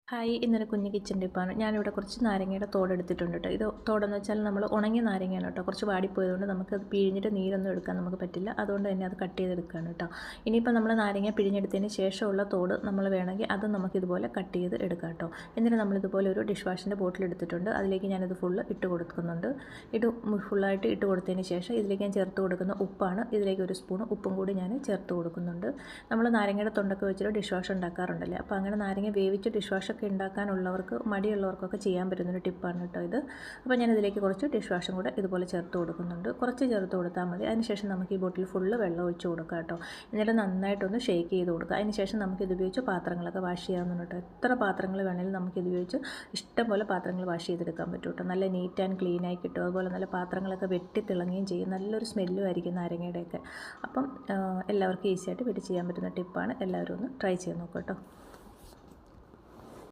Hi, ഇന്നൊരു കുഞ്ഞ് kitchen ടിപ്പാണ്. ഞാനിവിടെ കുറച്ച് നാരങ്ങയുടെ തോടെടുത്തിട്ടുണ്ട് കേട്ടോ. ഇത് തോടെന്ന് വെച്ചാൽ നമ്മൾ ഉണങ്ങിയ നാരങ്ങയാണ് കേട്ടോ. കുറച്ച് വാടിപ്പോയതുകൊണ്ട് നമുക്കത് പിഴിഞ്ഞിട്ട് നീരൊന്നും എടുക്കാൻ നമുക്ക് പറ്റില്ല. അതുകൊണ്ട് തന്നെ അത് കട്ട് ചെയ്തെടുക്കുകയാണ് കേട്ടോ. ഇനിയിപ്പോൾ നമ്മൾ നാരങ്ങ പിഴിഞ്ഞെടുത്തതിന് ശേഷമുള്ള തോട് നമ്മൾ വേണമെങ്കിൽ അത് നമുക്കിതുപോലെ കട്ട് ചെയ്ത് എടുക്കാം കേട്ടോ. എന്നിട്ട് നമ്മളിതുപോലെ ഒരു ഡിഷ് വാഷിൻ്റെ ബോട്ടിൽ എടുത്തിട്ടുണ്ട്. അതിലേക്ക് ഞാനിത് ഫുള്ള് ഇട്ട് കൊടുക്കുന്നുണ്ട്. ഫുള്ളായിട്ട് ഇട്ട് കൊടുത്തതിന് ശേഷം ഇതിലേക്ക് ഞാൻ ചേർത്ത് കൊടുക്കുന്ന ഉപ്പാണ്. ഇതിലേക്ക് ഒരു സ്പൂൺ ഉപ്പും കൂടി ഞാൻ ചേർത്ത് കൊടുക്കുന്നുണ്ട്. നമ്മൾ നാരങ്ങയുടെ തൊണ്ടൊക്കെ വെച്ചിട്ട് ഡിഷ് വാഷ് ഉണ്ടാക്കാറുണ്ടല്ലേ. അപ്പോൾ അങ്ങനെ നാരങ്ങ വേവിച്ച് ഡിഷ് വാഷ് ഉണ്ടാക്കാനുള്ളവർക്ക് മടിയുള്ളവർക്കൊക്കെ ചെയ്യാൻ പറ്റുന്നൊരു ടിപ്പാണ് കേട്ടോ ഇത്. അപ്പോൾ ഞാൻ ഇതിലേക്ക് കുറച്ച് ഡിഷ് വാഷും കൂടെ ഇതുപോലെ ചേർത്ത് കൊടുക്കുന്നുണ്ട്. കുറച്ച് ചേർത്ത് കൊടുത്താൽ മതി. അതിനുശേഷം നമുക്ക് ഈ ബോട്ടിൽ ഫുള്ള് വെള്ളം ഒഴിച്ച് കൊടുക്കാം കേട്ടോ. എന്നിട്ട് നന്നായിട്ടൊന്ന് ഷേക്ക് ചെയ്ത് കൊടുക്കുക. അതിനുശേഷം നമുക്കിത് ഉപയോഗിച്ച് പാത്രങ്ങളൊക്കെ വാഷ് ചെയ്യാവുന്നതാണ് കേട്ടോ. എത്ര പാത്രങ്ങൾ വേണമെങ്കിലും നമുക്കിത് ഉപയോഗിച്ച് ഇഷ്ടംപോലെ പാത്രങ്ങൾ വാഷ് ചെയ്തെടുക്കാൻ പറ്റും കേട്ടോ. നല്ല നീറ്റ് ആൻഡ് ക്ലീൻ ആയി കിട്ടും. അതുപോലെ നല്ല പാത്രങ്ങളൊക്കെ വെട്ടി തിളങ്ങുകയും ചെയ്യും. നല്ലൊരു സ്മെല്ലും ആയിരിക്കും നാരങ്ങയുടെയൊക്കെ. അപ്പം എല്ലാവർക്കും ഈസിയായിട്ട് വീട്ടിൽ ചെയ്യാൻ പറ്റുന്ന ടിപ്പാണ്. എല്ലാവരും ഒന്ന് ട്രൈ ചെയ്ത് നോക്കാം കേട്ടോ.